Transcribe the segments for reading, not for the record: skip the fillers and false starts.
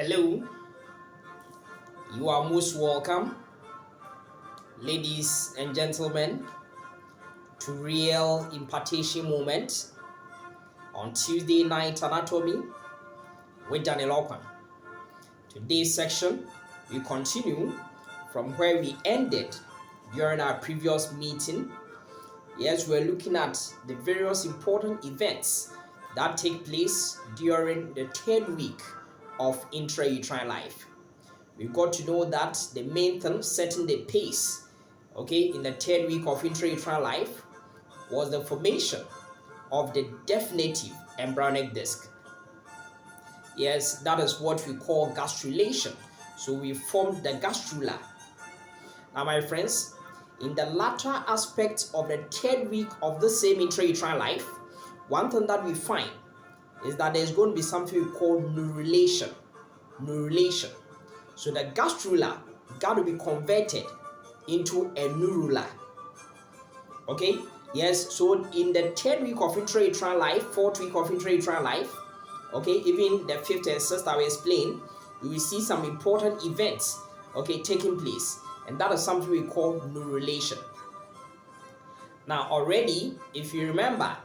Hello, you are most welcome, ladies and gentlemen, to Real Impartation Moment on Tuesday Night Anatomy with Daniel Okwan. Today's section, we continue from where we ended during our previous meeting. Yes, we're looking at the various important events that take place during the third week of intrauterine life. We got to know that the main thing setting the pace, in the third week of intrauterine life was the formation of the definitive embryonic disc. Yes, that is what we call gastrulation. So we formed the gastrula. Now, my friends, in the latter aspect of the third week of the same intrauterine life, one thing that we find is that there's going to be something we call neurulation. Neurulation. So the gastrula got to be converted into a neurula. Okay? Yes, so in the third week of intrauterine life, fourth week of intrauterine life, even the fifth and sixth I will explain, you will see some important events, taking place. And that is something we call neurulation. Now already, if you remember,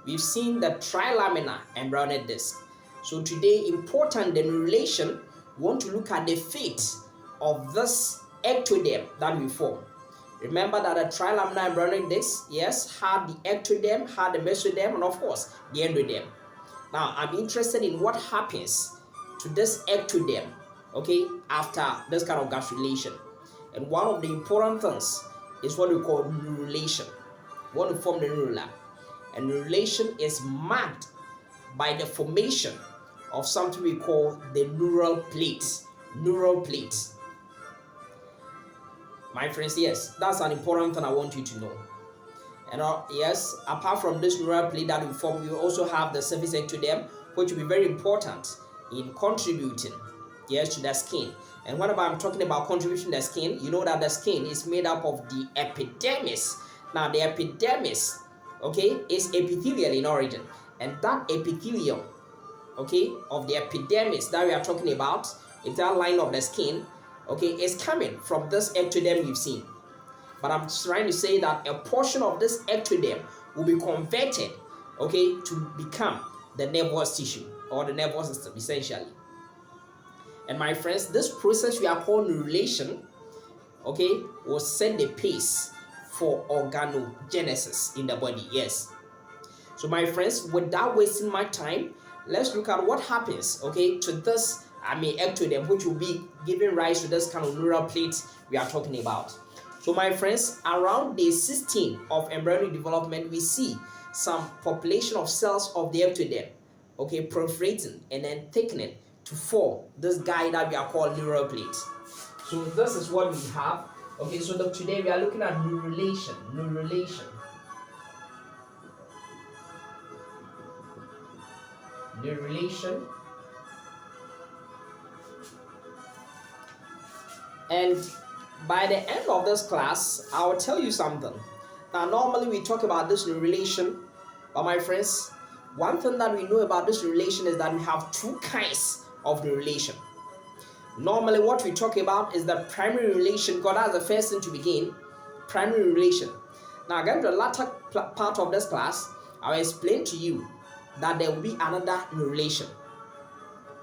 we've seen the trilaminar embryonic disc. So today, important the neurulation, we want to look at the fate of this ectoderm that we form. Remember that the trilaminar embryonic disc, yes, had the ectoderm, had the mesoderm, and of course, the endoderm. Now, I'm interested in what happens to this ectoderm, after this kind of gastrulation. And one of the important things is what we call neurulation. We want to form the neurula. And neurulation is marked by the formation of something we call the neural plate. Neural plate. My friends, yes, that's an important thing I want you to know. And yes, apart from this neural plate that we form, we also have the surface ectoderm, which will be very important in contributing, yes, to the skin. And whenever I'm talking about contribution to the skin, you know that the skin is made up of the epidermis. Now, the epidermis, is epithelial in origin. And that epithelium, of the epidermis that we are talking about, in that line of the skin, is coming from this ectoderm we've seen. But I'm trying to say that a portion of this ectoderm will be converted, to become the nervous tissue or the nervous system, essentially. And my friends, this process we are called neurulation, will set the pace for organogenesis in the body. Yes. So my friends, without wasting my time, let's look at what happens, to this ectoderm, which will be giving rise to this kind of neural plate we are talking about. So my friends, around day 16 of embryonic development, we see some population of cells of the ectoderm, proliferating and then thickening to form this guy that we are called neural plate. So this is what we have. So today we are looking at neurulation. Neurulation. And by the end of this class, I will tell you something. Now, normally we talk about this neurulation, but my friends, one thing that we know about this neurulation is that we have two kinds of neurulation. Normally, what we talk about is the primary neurulation, because that's the first thing to begin, primary neurulation. Now, again, to the latter part of this class, I will explain to you that there will be another neurulation.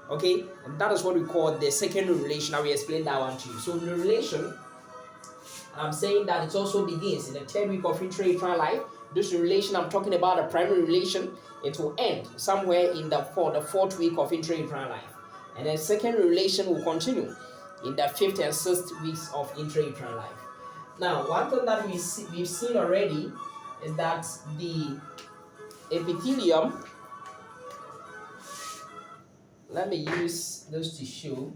And that is what we call the second neurulation. I will explain that one to you. So, neurulation, I'm saying that it also begins in the third week of intrauterine life. This neurulation, I'm talking about a primary neurulation, it will end somewhere in the fourth week of intrauterine life. And then second neurulation will continue in the fifth and sixth weeks of intrauterine life. Now, one thing that we've seen already is that the epithelium, let me use this to show.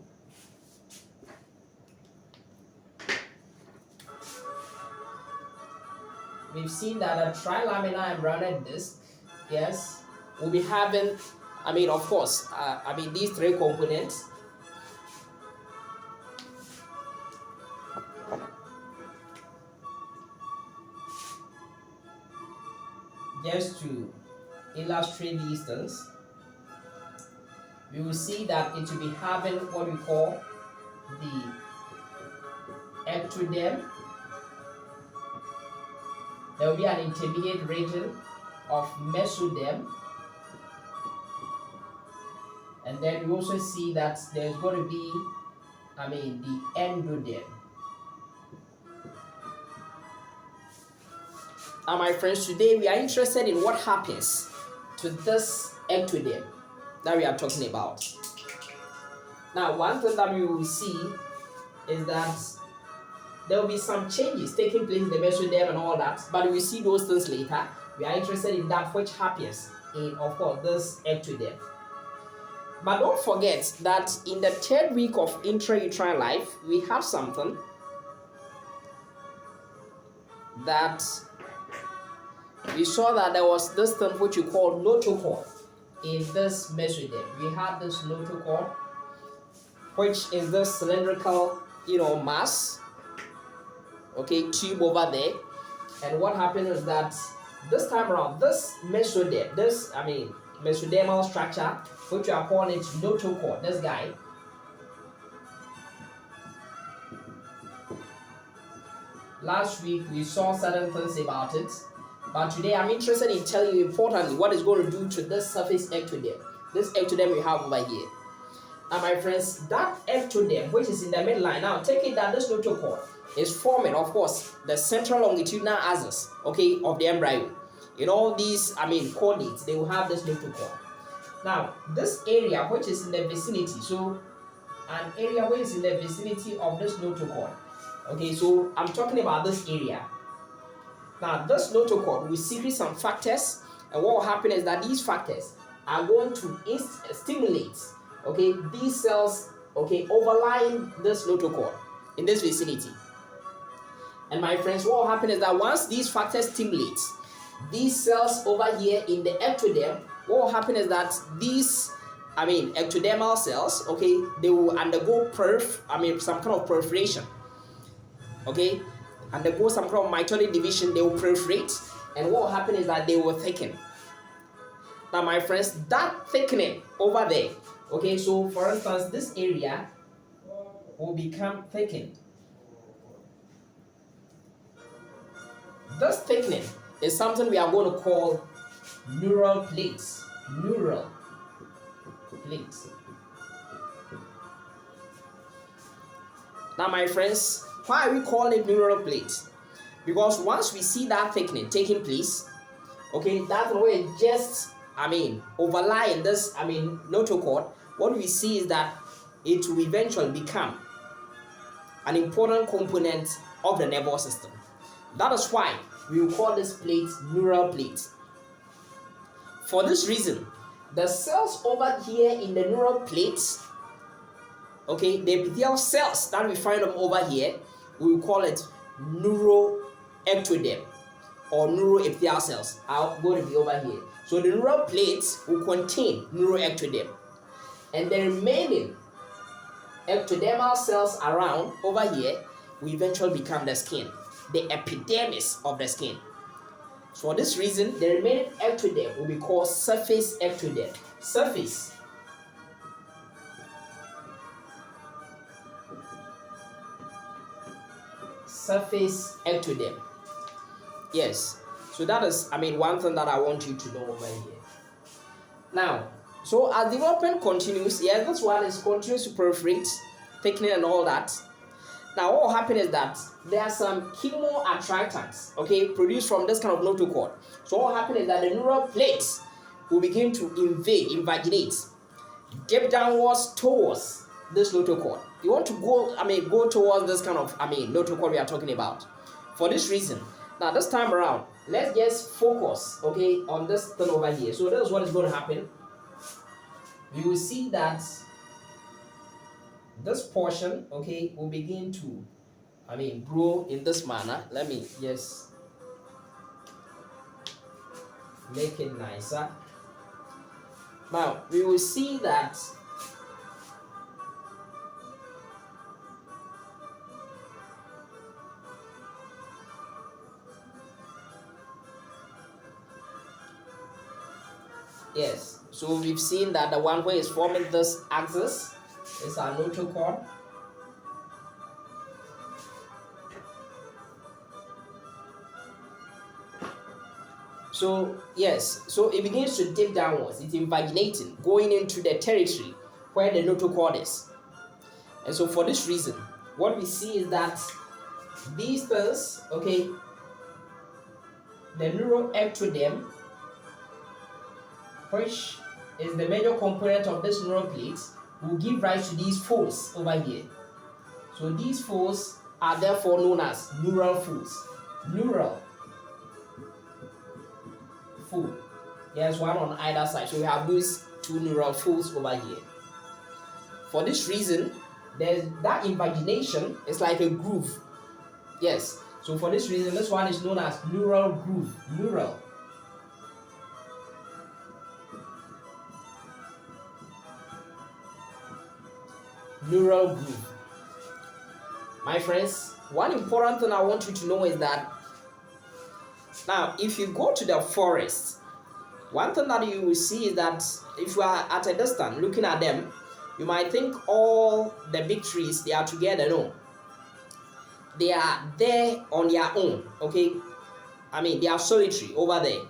We've seen that a trilaminar embryonic disc, yes, will be having, of course, these three components. Just to illustrate these things, we will see that it will be having what we call the ectoderm. There will be an intermediate region of mesoderm, and then we also see that there's going to be, the endoderm. Now, my friends, today we are interested in what happens to this ectoderm that we are talking about. Now, one thing that we will see is that there will be some changes taking place in the mesoderm and all that, but we will see those things later. We are interested in that which happens in, of course, this ectoderm. But don't forget that in the 3rd week of intrauterine life, we have something that we saw that there was this thing which we call notochord in this mesoderm. We have this notochord, which is this cylindrical, mass, tube over there. And what happens is that this time around, this mesoderm, mesodermal structure, which we are calling it notochord, this guy, last week we saw certain things about it, but today I'm interested in telling you importantly what it's going to do to this surface ectoderm. This ectoderm we have over here. Now, my friends, that ectoderm, which is in the midline, now take it that this notochord is forming, of course, the central longitudinal axis, of the embryo. In all these, chordates, they will have this notochord. Now, this area which is in the vicinity, so an area which is in the vicinity of this notochord. So I'm talking about this area. Now, this notochord will secrete some factors, and what will happen is that these factors are going to stimulate, these cells, overlying this notochord in this vicinity. And my friends, what will happen is that once these factors stimulate these cells over here in the ectoderm, what will happen is that these, ectodermal cells, they will undergo some kind of proliferation, undergo some kind of mitotic division. They will proliferate, and what will happen is that they will thicken. Now, my friends, that thickening over there, so for instance, this area will become thickened. This thickening is something we are going to call neural plates. Neural plates. Now, my friends, why are we calling it neural plates? Because once we see that thickening taking place, that's the way it just, overlying this, notochord, what we see is that it will eventually become an important component of the nervous system. That is why we will call this plate neural plate. For this reason, the cells over here in the neural plates, the epithelial cells that we find them over here, we will call it neuroectoderm or neuroepithelial cells are going to be over here. So the neural plates will contain neuroectoderm, and the remaining ectodermal cells around over here will eventually become the skin, the epidermis of the skin. So for this reason, the remaining ectoderm will be called surface ectoderm. Surface. Surface ectoderm. Yes. So that is, one thing that I want you to know over here. Now, so as development continues, this one is continues to proliferate, thickening and all that. Now, what will happen is that there are some chemoattractants, produced from this kind of notochord. So what will happen is that the neural plates will begin to invaginate, dip downwards towards this notochord. You want to go towards this kind of, notochord we are talking about. For this reason, now this time around, let's just focus, on this thing over here. So this is what is going to happen. We will see that this portion, will begin to, grow in this manner. Let me just make it nicer. Now, we will see that yes, So we've seen that the one where is forming this axis is our notochord. So yes, so it begins to dip downwards. It's invaginating, going into the territory where the notochord is. And so for this reason, what we see is that these things, okay, the neuroectoderm, which is the major component of this neural plate, will give rise to these folds over here. So these folds are therefore known as neural folds. Neural fold. There's one on either side. So we have these two neural folds over here. For this reason, there's that invagination is like a groove. Yes. So for this reason, this one is known as neural groove. Neural. Neural groove. My friends, one important thing I want you to know is that now, if you go to the forest, one thing that you will see is that if you are at a distance looking at them, you might think all the big trees, they are together. No, they are there on their own, okay? I mean, they are solitary over there.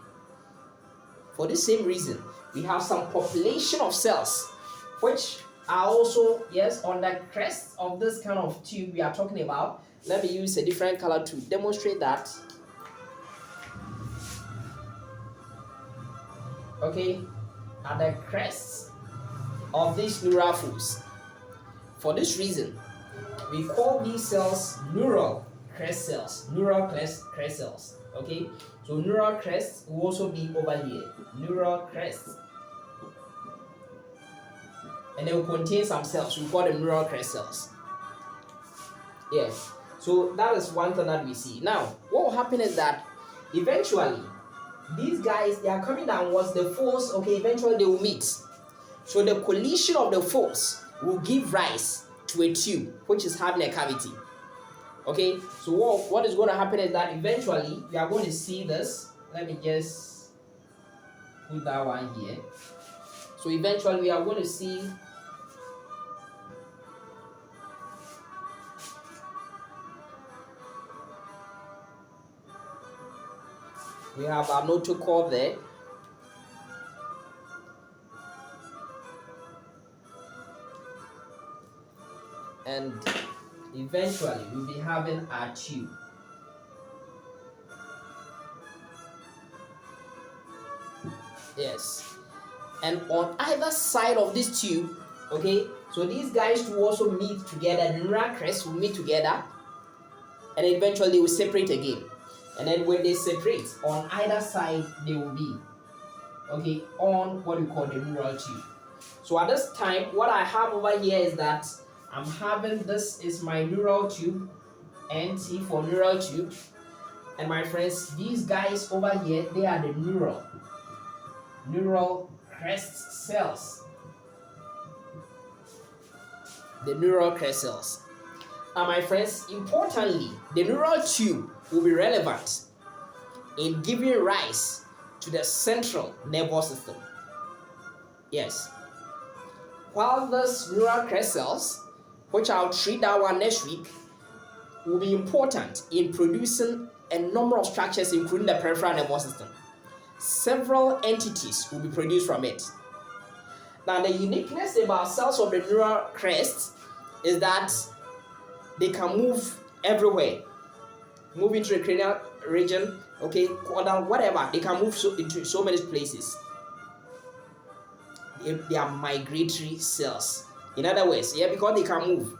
For the same reason, we have some population of cells which are also, yes, on the crest of this kind of tube we are talking about. Let me use a different color to demonstrate that. Okay, at the crest of these neural folds. For this reason, we call these cells neural crest cells. Neural crest cells. Okay, so neural crest will also be over here. Neural crest, and they will contain some cells. We call them neural crest cells. Yes. So that is one thing that we see. Now, what will happen is that eventually these guys, they are coming downwards, the folds, okay, eventually they will meet. So the collision of the folds will give rise to a tube which is having a cavity. Okay, so what is going to happen is that eventually we are going to see this. Let me just put that one here. So eventually we are going to see we have our notochord there. And eventually we'll be having our tube. Yes. And on either side of this tube, okay, so these guys will also meet together. The neural crests will meet together, and eventually they will separate again. And then when they separate, on either side they will be, okay, on what we call the neural tube. So at this time, what I have over here is that I'm having, this is my neural tube, NT for neural tube. And my friends, these guys over here, they are the neural crest cells. The neural crest cells. Now my friends, importantly, the neural tube will be relevant in giving rise to the central nervous system. Yes. While these neural crest cells, which I'll treat that one next week, will be important in producing a number of structures, including the peripheral nervous system. Several entities will be produced from it. Now, the uniqueness about cells of the neural crest is that they can move everywhere, move into the cranial region, okay, caudal, whatever. They can move into so many places. They are migratory cells. In other words, yeah, because they can move,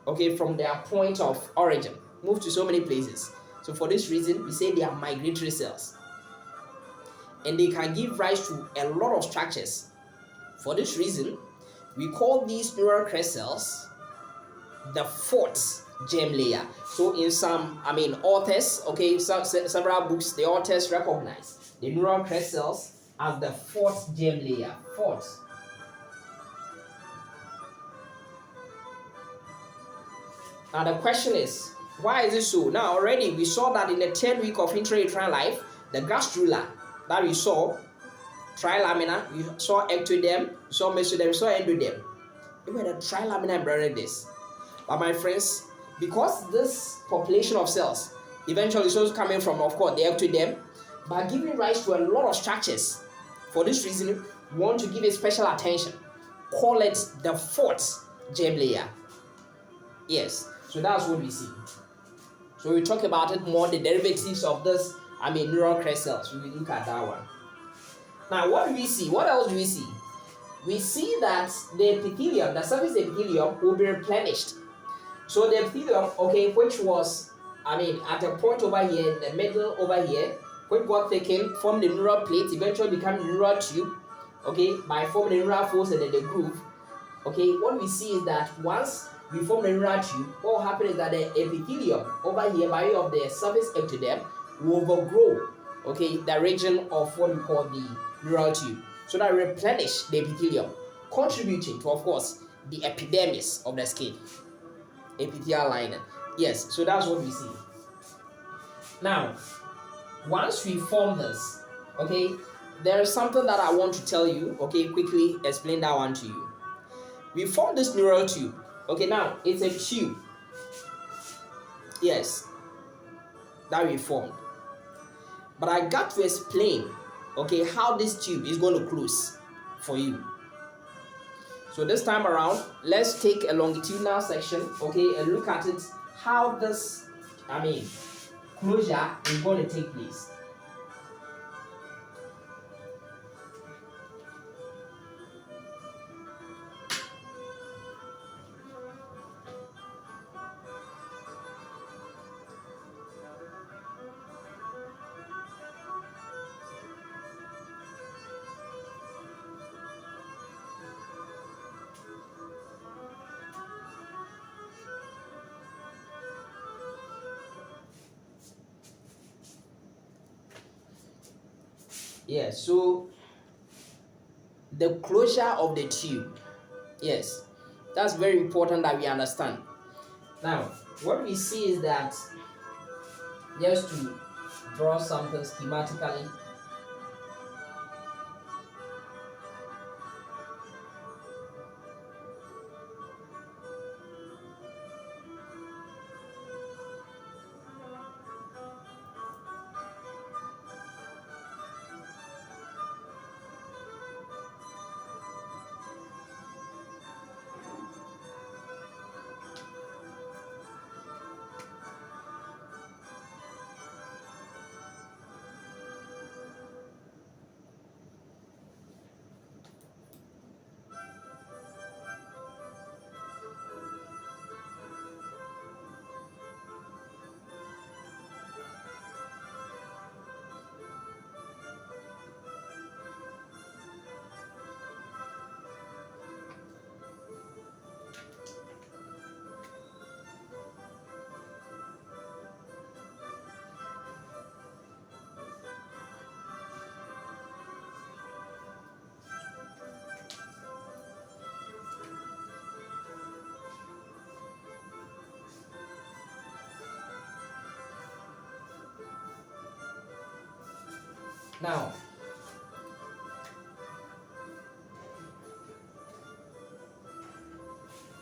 okay, from their point of origin, move to so many places. So for this reason, we say they are migratory cells. And they can give rise to a lot of structures. For this reason, we call these neural crest cells the fourth germ layer. So in some, authors, okay, several books, the authors recognize the neural crest cells as the fourth germ layer. Fourth. Now the question is, why is it so? Now already we saw that in the 10th week of intrauterine life, the gastrula that we saw Trilaminar, we saw ectoderm, we saw mesoderm, we saw endoderm. Even the trilaminar embryo this. But my friends, because this population of cells eventually is also coming from, of course, the ectoderm, but giving rise to a lot of structures. For this reason, we want to give it special attention. Call it the fourth germ layer. Yes, so that's what we see. So we talk about it more, the derivatives of this, neural crest cells. We will look at that one. Now, what do we see? What else do we see? We see that the epithelium, the surface epithelium, will be replenished. So the epithelium, okay, which was, at a point over here, in the middle over here, which got thickened, formed the neural plate, eventually become the neural tube, okay, by forming the neural folds and then the groove. Okay, what we see is that once we form the neural tube, what will happen is that the epithelium over here, by way of the surface ectoderm, will overgrow, okay, the region of what we call the neural tube, so that replenish the epithelium, contributing to, of course, the epidermis of the skin, epithelial lining. Yes, so that's what we see. Now, once we form this, okay, there is something that I want to tell you, okay, quickly explain that one to you. We form this neural tube, okay, now it's a tube, yes, that we formed. But I got to explain, okay, how this tube is going to close for you. So this time around, let's take a longitudinal section, okay, and look at it, how this, closure is going to take place. Yes, so the closure of the tube, yes, that's very important that we understand. Now, what we see is that, just to draw something schematically,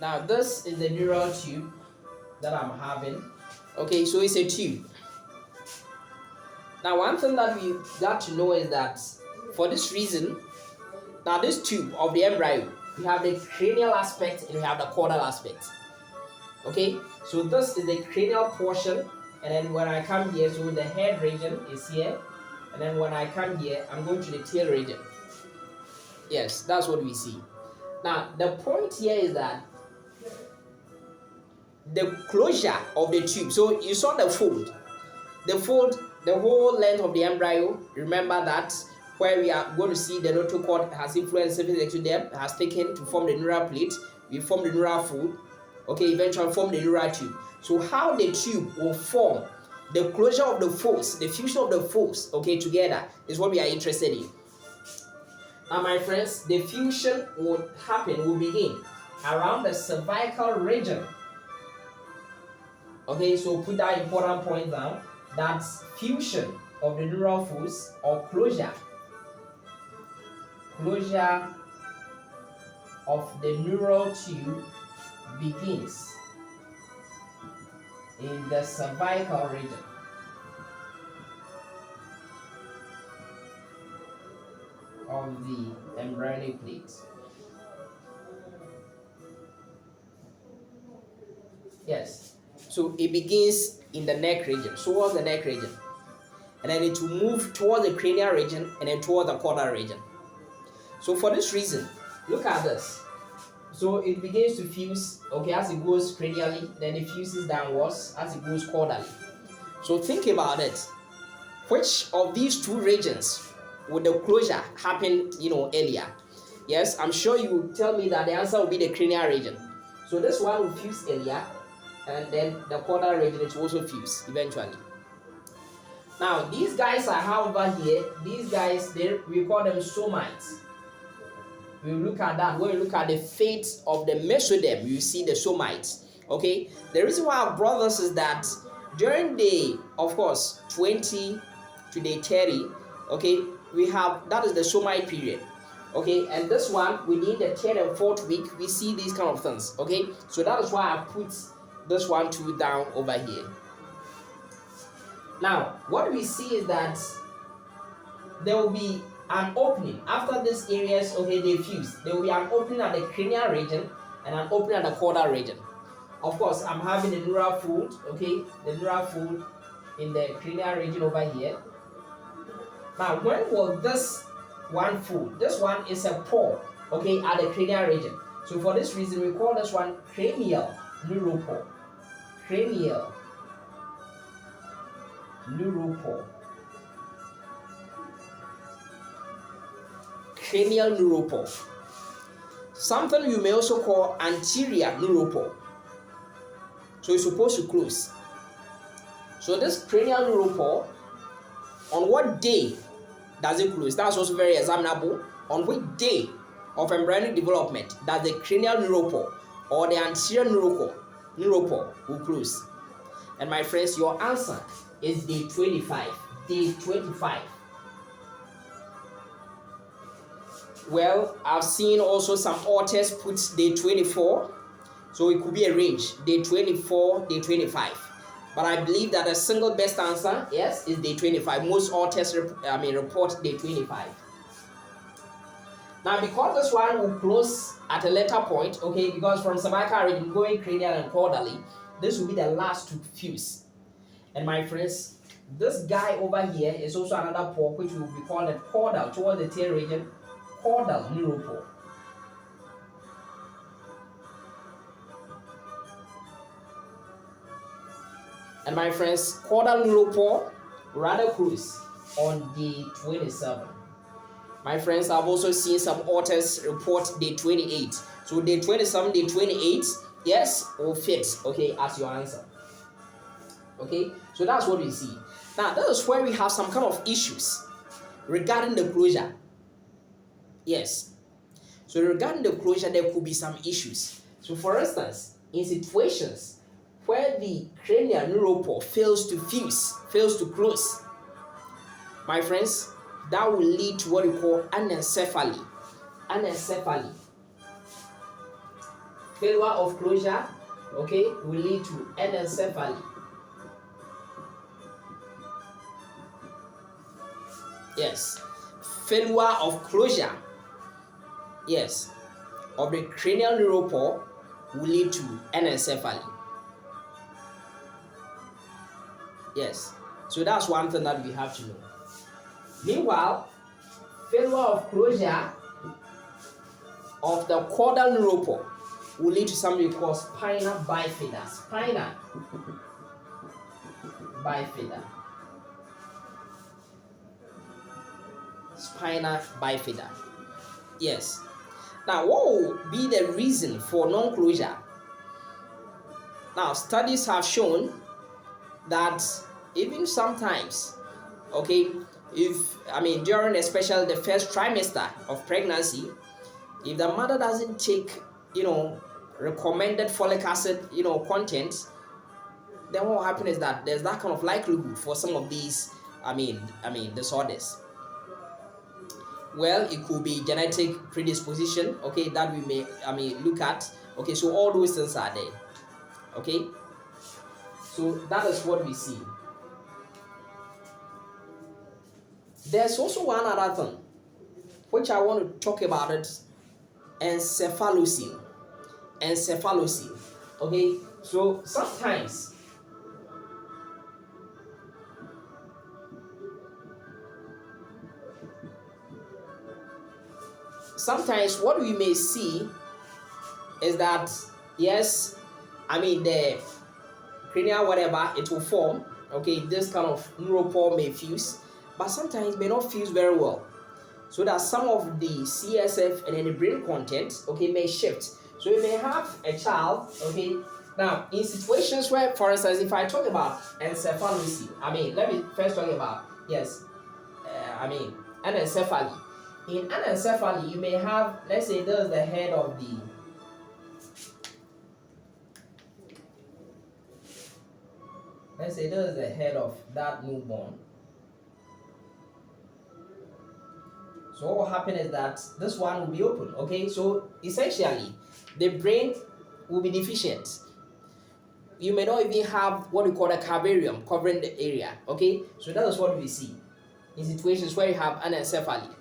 now this is the neural tube that I'm having. Okay, so it's a tube. Now, one thing that we got to know is that for this reason, now this tube of the embryo, we have the cranial aspect and we have the caudal aspect. Okay, so this is the cranial portion, and then when I come here, so the head region is here, and then when I come here, I'm going to the tail region. Yes, that's what we see. Now, the point here is that the closure of the tube, so you saw the fold, the whole length of the embryo, remember that, where we are going to see the notochord has influenced the surface ectoderm, has taken to form the neural plate, we form the neural fold, okay, eventually form the neural tube. So how the tube will form, the closure of the folds, the fusion of the folds, okay, together is what we are interested in. Now, my friends, the fusion will begin around the cervical region. Okay, so put that important point down. That fusion of the neural folds or closure closure of the neural tube begins in the cervical region. Of the embryonic plate. Yes. So it begins in the neck region, towards the neck region. And then it will move towards the cranial region and then towards the caudal region. So for this reason, look at this. So it begins to fuse, okay, as it goes cranially, then it fuses downwards as it goes caudally. So think about it. Which of these two regions would the closure happen, earlier? Yes, I'm sure you will tell me that the answer will be the cranial region. So this one will fuse earlier, and then the caudal region it will also fuse eventually. Now, these guys I have over here, these guys, we call them somites. We look at that. When we look at the fate of the mesoderm, you see the somites. Okay, the reason why I brought this is that during day, of course, 20 to day 30, okay, we have, that is the somite period. Okay, and this one within the 3rd and 4th week, we see these kind of things. Okay, so that is why I put this one too down over here. Now, what we see is that there will be an opening after these areas. Okay, they fuse. There will be an opening at the cranial region and an opening at the caudal region. Of course, I'm having the neural fold. Okay, the neural fold in the cranial region over here. Now, when will this one fold? This one is a pore. Okay, at the cranial region. So for this reason, we call this one cranial neuropore. Cranial neuropore. Cranial neuropore. Something you may also call anterior neuropore. So it's supposed to close. So this cranial neuropore, on what day does it close? That's also very examinable. On which day of embryonic development does the cranial neuropore or the anterior neuropore will close? And my friends, your answer is day 25. Day 25. Well, I've seen also some authors put day 24. So it could be a range, day 24, day 25. But I believe that the single best answer, yes, is day 25. Most authors report day 25. Now, because this one will close at a later point, okay, because from cervical region going cranial and caudally, this will be the last to fuse. And my friends, this guy over here is also another pore which will be called a caudal, towards the tail region, caudal neuropore. And my friends, caudal neuropore rather close on day 27. My friends, I've also seen some authors report day 28. So day 27, day 28, yes, will fit, okay, as your answer. Okay, so that's what we see. Now, that is where we have some kind of issues regarding the closure. Yes. So regarding the closure, there could be some issues. So for instance, in situations where the cranial neuropore fails to fuse, fails to close, my friends, that will lead to what we call anencephaly. Anencephaly. Failure of closure, okay, will lead to anencephaly. Yes. Failure of closure, yes, of the cranial neuropore will lead to anencephaly. Yes, so that's one thing that we have to know. Meanwhile, failure of closure of the caudal neuropore will lead to something called spina bifida. Spina bifida. Spina bifida. Yes. Now, what will be the reason for non-closure? Now, studies have shown that even sometimes, okay, during especially the first trimester of pregnancy, if the mother doesn't take, recommended folic acid, content, then what will happen is that there's that kind of likelihood for some of these, disorders. Well, it could be genetic predisposition, okay, that we may look at. Okay, so all those things are there. Okay, so that is what we see. There's also one other thing which I want to talk about it, encephalocele. Encephalocele. Okay, so sometimes what we may see is that, yes, the cranial whatever, it will form. Okay, this kind of neuropore may fuse, but sometimes may not fuse very well, so that some of the CSF and then the brain content, okay, may shift. So you may have a child, okay. Now, in situations where, for instance, if I talk about encephalocele, let me first talk about, yes, anencephaly. In anencephaly, you may have, let's say, this is the head of the, let's say this is the head of that newborn. So what will happen is that this one will be open, okay? So essentially, the brain will be deficient. You may not even have what we call a cavarium covering the area, okay? So that is what we see in situations where you have anencephaly.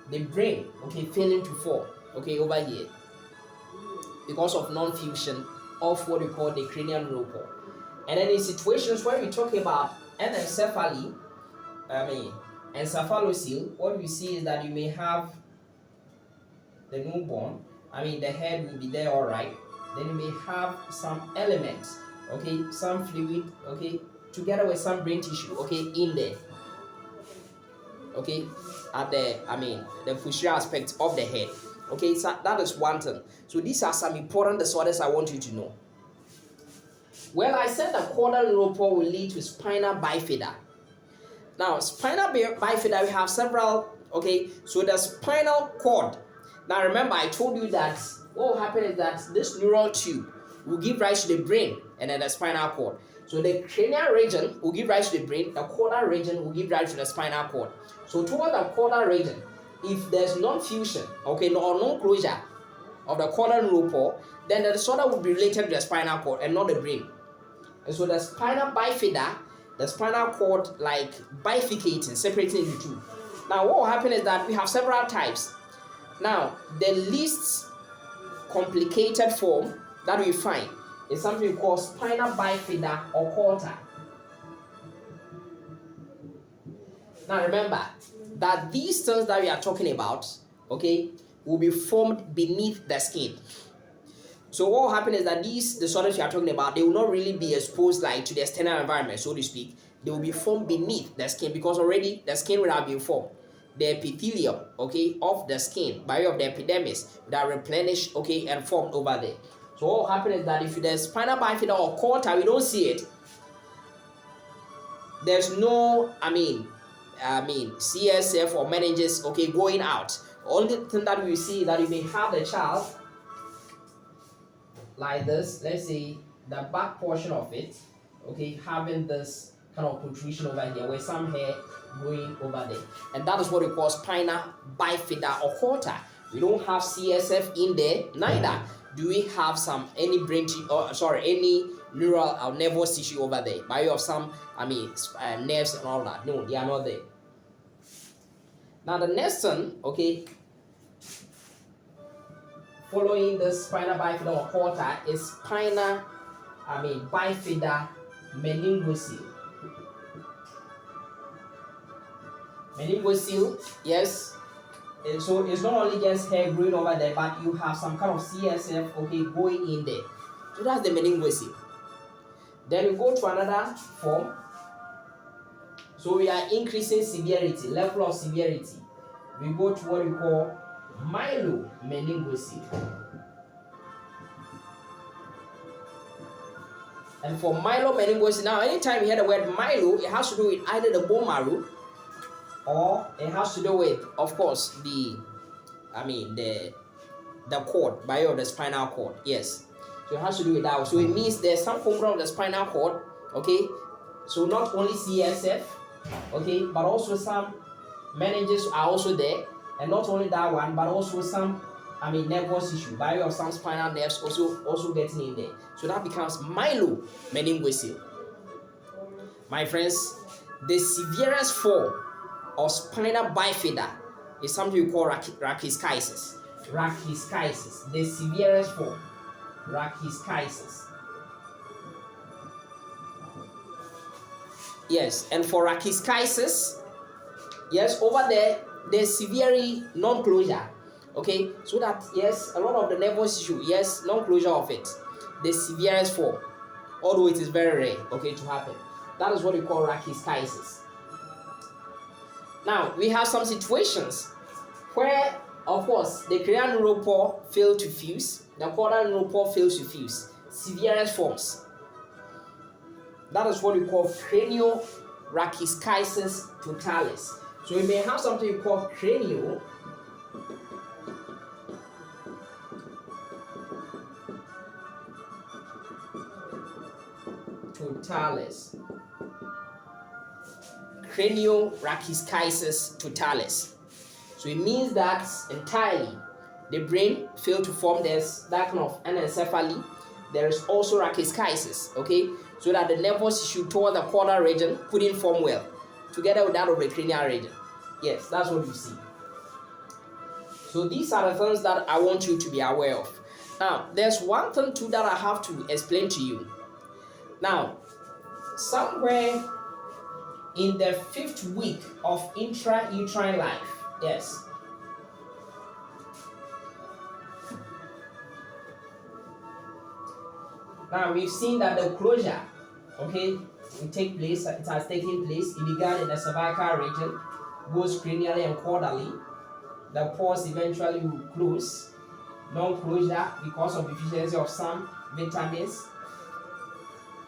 The brain, okay, failing to form, okay, over here, because of non-fusion of what we call the cranial neuropore. And then in situations where we talk about anencephaly, encephalocele, what we see is that you may have the newborn, the head will be there, all right. Then you may have some elements, okay, some fluid, okay, together with some brain tissue, okay, in there, okay, at the posterior aspect of the head, okay. So that is one thing. So these are some important disorders I want you to know. Well, I said the caudal neuropore will lead to spinal bifida. Now, spinal bifida, we have several, okay. So the spinal cord. Now, remember, I told you that what will happen is that this neural tube will give rise to the brain and then the spinal cord. So the cranial region will give rise to the brain, the caudal region will give rise to the spinal cord. So toward the caudal region, if there's non-fusion, okay, or non-closure of the caudal neuropore, then the disorder will be related to the spinal cord and not the brain. And so the spinal bifida, the spinal cord like bifurcating, separating into two. Now what will happen is that we have several types. Now the least complicated form that we find is something we call spinal bifida or quarter. Now remember that these things that we are talking about, okay, will be formed beneath the skin. So what will happen is that these disorders we are talking about, they will not really be exposed like to the external environment, so to speak. They will be formed beneath the skin because already the skin will have been formed. The epithelium, okay, of the skin by way of the epidermis that replenished, okay, and formed over there. So what will happen is that if there's spinal bifida or quarter, we don't see it. There's no, CSF or meninges, okay, going out. Only thing that we see is that you may have the child like this, let's say the back portion of it, okay, having this kind of protrusion over here with some hair going over there, and that is what we call spinal bifida or quarter. We don't have CSF in there, neither do we have any brain any neural or nervous tissue over there by way of some nerves and all that. No, they are not there. Now the next one, okay, following the spinal bifida or quarter is spinal bifida meningocele. Meningocele, yes. And so it's not only just hair growing over there, but you have some kind of CSF, okay, going in there. So that's the meningocele. Then we go to another form. So we are increasing severity, level of severity. We go to what we call myelomeningocele. And for myelomeningocele, now anytime you hear the word myelo, it has to do with either the bone marrow or it has to do with, of course, the cord, by way of the spinal cord. Yes. So it has to do with that. So it means there's some component of the spinal cord, okay? So not only CSF, okay, but also some meninges are also there, And not only that one, but also some, nervous issue, by way of some spinal nerves also getting in there. So that becomes myelomeningocele. My friends, the severest form of spinal bifida is something we call rachis. Rachis, the severest form, rachis. Yes, and for rachis, yes, over there, there's severely non-closure. Okay, so that, yes, a lot of the nervous issue, yes, non-closure of it, the severest form, although it is very rare, okay, to happen. That is what we call rachis. Now, we have some situations where, of course, the cranial neural pore fail to fuse, the caudal neural pore fails to fuse, severest forms. That is what we call cranial rachis totalis. So we may have something we call cranial totalis. Cranial rachis totalis. So it means that entirely the brain failed to form that kind of anencephaly. There is also rachis, okay? So that the nervous tissue toward the caudal region couldn't form well, together with that of the cranial region. Yes, that's what you see. So these are the things that I want you to be aware of. Now, there's one thing too that I have to explain to you. Now, somewhere in the 5th week of intrauterine life, yes, now we've seen that the closure, okay, it has taken place. It began in the cervical region, goes cranially and caudally. The pores eventually will close. Non-closure because of deficiency of some vitamins,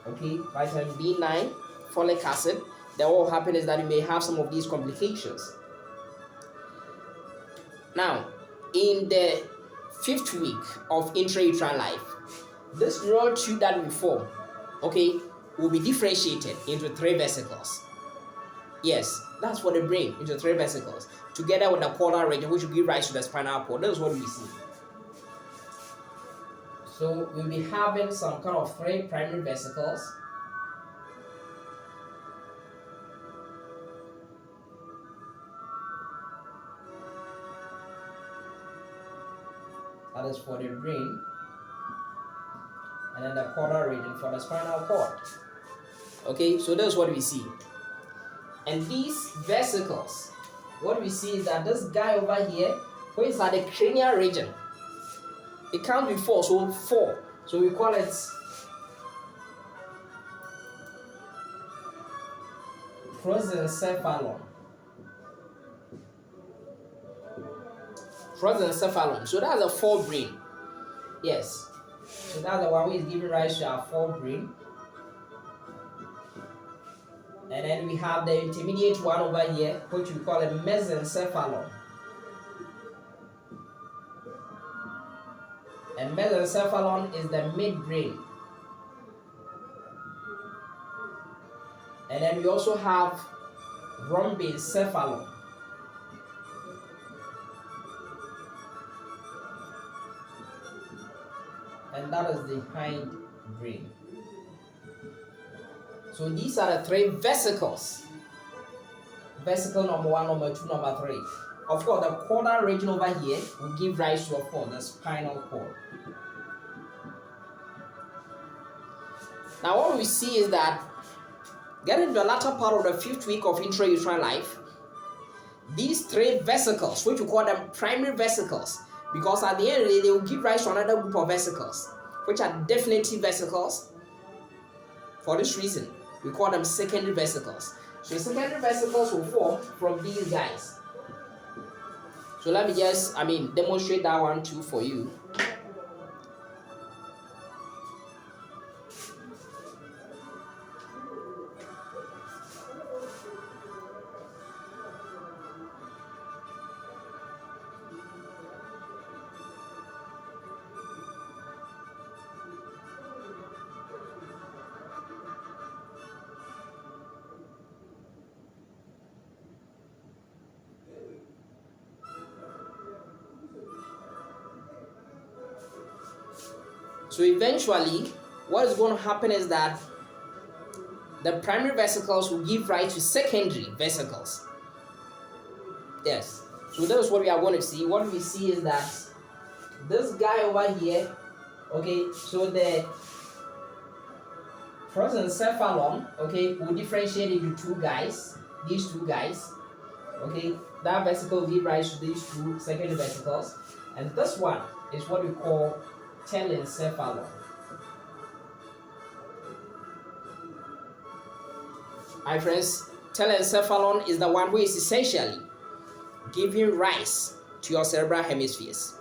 okay, vitamin B9, folic acid. Then what will happen is that you may have some of these complications. Now, in the 5th week of intrauterine life, this neural tube that we form, okay, will be differentiated into 3 vesicles. Yes, that's for the brain, into 3 vesicles, together with the caudal region, which will give rise to the spinal cord. That's what we see. So we'll be having some kind of 3 primary vesicles. That is for the brain. And then the caudal region for the spinal cord. Okay, so that's what we see. And these vesicles, what we see is that this guy over here, where is at the cranial region, it can't be 4, so 4. So we call it prosencephalon. So that's a 4 brain. Yes. So that's the one which is giving rise to our 4 brain. And then we have the intermediate one over here, which we call a mesencephalon. And mesencephalon is the midbrain. And then we also have rhombencephalon. And that is the hindbrain. So these are the 3 vesicles. Vesicle number 1, number 2, number 3. Of course, the caudal region over here will give rise to, of course, the spinal cord. Now what we see is that getting to the latter part of the 5th week of intrauterine life, these 3 vesicles, which we call them primary vesicles, because at the end of the day, they will give rise to another group of vesicles, which are definitive vesicles. For this reason, we call them secondary vesicles. So secondary vesicles will form from these guys. So let me just, demonstrate that one too for you. So eventually, what is going to happen is that the primary vesicles will give rise to secondary vesicles. Yes. So that is what we are going to see. What we see is that this guy over here, okay, so the prosencephalon, okay, will differentiate into two guys, these two guys, okay, that vesicle will give rise to these two secondary vesicles, and this one is what we call telencephalon. My friends, telencephalon is the one who is essentially giving rise to your cerebral hemispheres.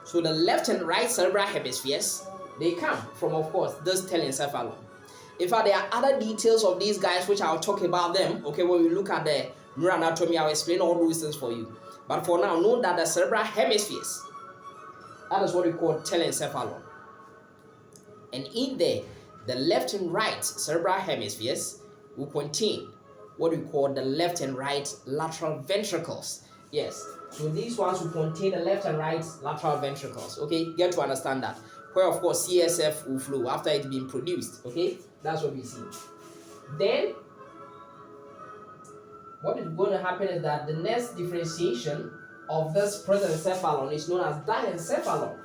So the left and right cerebral hemispheres, they come from, of course, this telencephalon. In fact, there are other details of these guys which I'll talk about them. Okay, when we look at the neural anatomy, I'll explain all those things for you. But for now, know that the cerebral hemispheres, that is what we call telencephalon. And in there, the left and right cerebral hemispheres will contain what we call the left and right lateral ventricles. Yes, so these ones will contain the left and right lateral ventricles. Okay, get to understand that. Where of course CSF will flow after it's been produced. Okay, that's what we see. Then what is going to happen is that the next differentiation of this prosencephalon is known as diencephalon.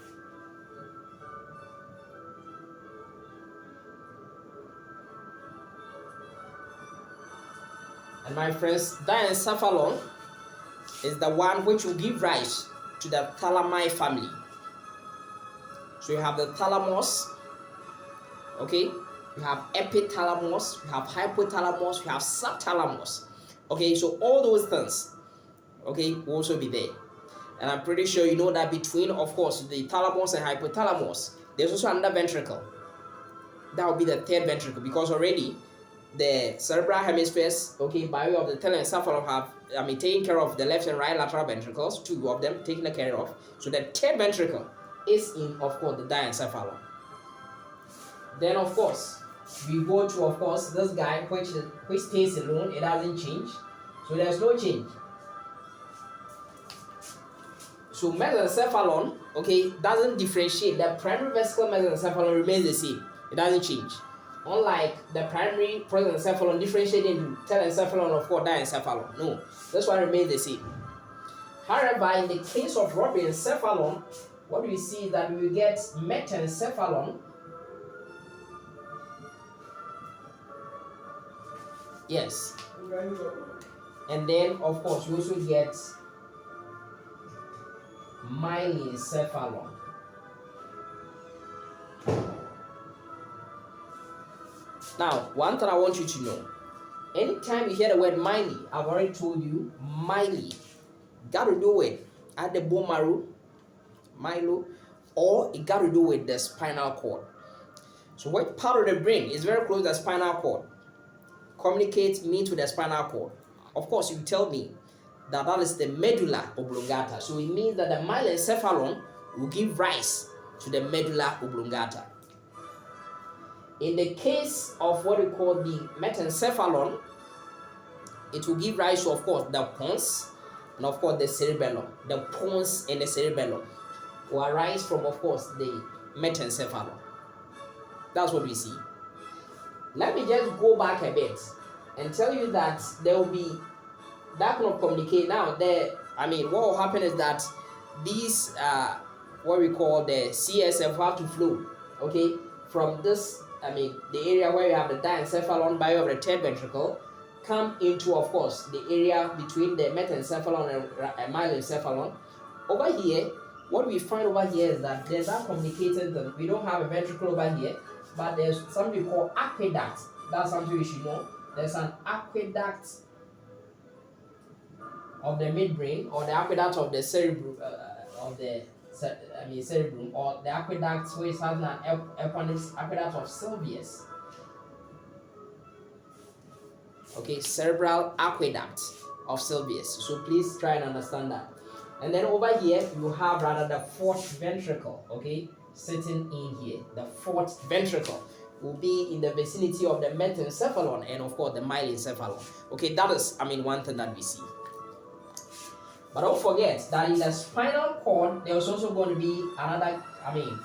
And my friends, diencephalon is the one which will give rise to the thalami family. So you have the thalamus, okay, you have epithalamus, you have hypothalamus, you have subthalamus. Okay, so all those things, okay, will also be there. And I'm pretty sure you know that between, of course, the thalamus and hypothalamus, there's also another ventricle. That will be the third ventricle, because already the cerebral hemispheres, okay, by way of the telencephalon have, taking care of the left and right lateral ventricles, two of them taken care of. So the third ventricle is in, of course, the diencephalon. Then, of course, we go to, of course, this guy which stays alone. It doesn't change, so there's no change. So mesencephalon, okay, doesn't differentiate. The primary vesicle mesencephalon remains the same. It doesn't change. Unlike the primary prosencephalon differentiating into telencephalon, of course, diencephalon. No, this one remains the same. However, in the case of robincephalon, what we see is that we get metencephalon. Yes. And then, of course, we also get myelencephalon. Now, one thing I want you to know, anytime you hear the word myelin, I've already told you, myelin, got to do with at the bone marrow, myelo, or it got to do with the spinal cord. So what part of the brain is very close to the spinal cord? Communicates me to the spinal cord. Of course, you tell me that that is the medulla oblongata. So it means that the myelencephalon will give rise to the medulla oblongata. In the case of what we call the metencephalon, it will give rise to, of course, the pons and, of course, the cerebellum. The pons and the cerebellum will arise from, of course, the metencephalon. That's what we see. Let me just go back a bit and tell you that there will be that kind of communicate. Now, what will happen is that these, what we call the CSF have to flow, okay, from this, the area where you have the diencephalon by way of the third ventricle, come into, of course, the area between the metencephalon and myelencephalon. Over here, what we find over here is that there's that communicating thing. We don't have a ventricle over here, but there's something called aqueduct. That's something you should know. There's an aqueduct of the midbrain, or the aqueduct of the cerebrum, cerebrum, or the aqueduct which has an eponymous aqueduct of Sylvius. Okay, cerebral aqueduct of Sylvius. So please try and understand that. And then over here you have rather the fourth ventricle, okay, sitting in here. The fourth ventricle will be in the vicinity of the metencephalon and, of course, the myelencephalon. Okay, that is, one thing that we see. But don't forget that in the spinal cord, there's also going to be another,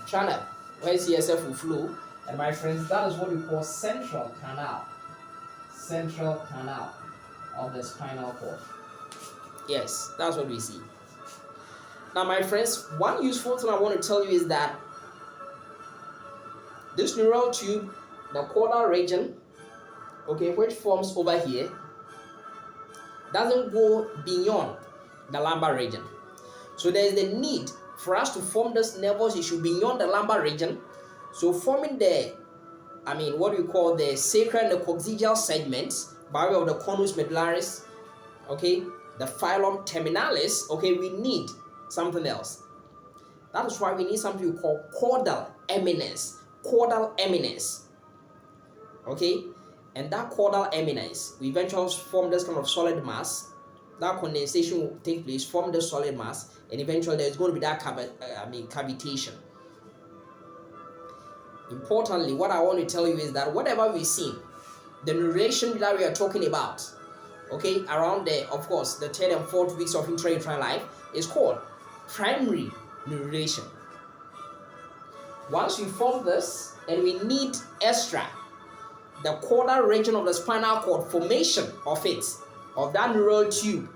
channel where CSF will flow. And my friends, that is what we call central canal of the spinal cord. Yes, that's what we see. Now, my friends, one useful thing I want to tell you is that this neural tube, the caudal region, okay, which forms over here, doesn't go beyond the lumbar region. So there is the need for us to form this nervous tissue beyond the lumbar region. So forming what we call the sacral and the coccygeal segments by way of the conus medullaris, okay, the phylum terminalis, okay, we need something else. That is why we need something we call caudal eminence. Okay, and that caudal eminence, we eventually form this kind of solid mass. That condensation will take place, form the solid mass, and eventually there's going to be that cavitation. Importantly, what I want to tell you is that whatever we see, the neurulation that we are talking about, okay, around of course, the 3rd and 4th weeks of intrauterine life is called primary neurulation. Once we form this, and we need extra, the caudal region of the spinal cord, formation of that neural tube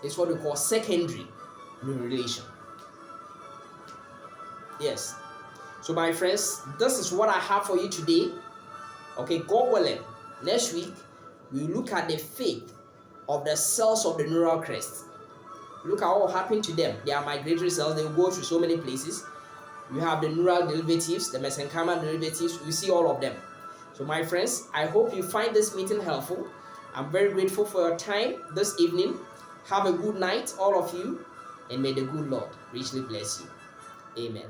is what we call secondary neurulation. Yes. So my friends, this is what I have for you today. Okay, God willing, next week we look at the fate of the cells of the neural crest. Look at what happened to them. They are migratory cells. They will go through so many places. We have the neural derivatives, the mesenchymal derivatives. We see all of them. So my friends, I hope you find this meeting helpful. I'm very grateful for your time this evening. Have a good night, all of you, and may the good Lord richly bless you. Amen.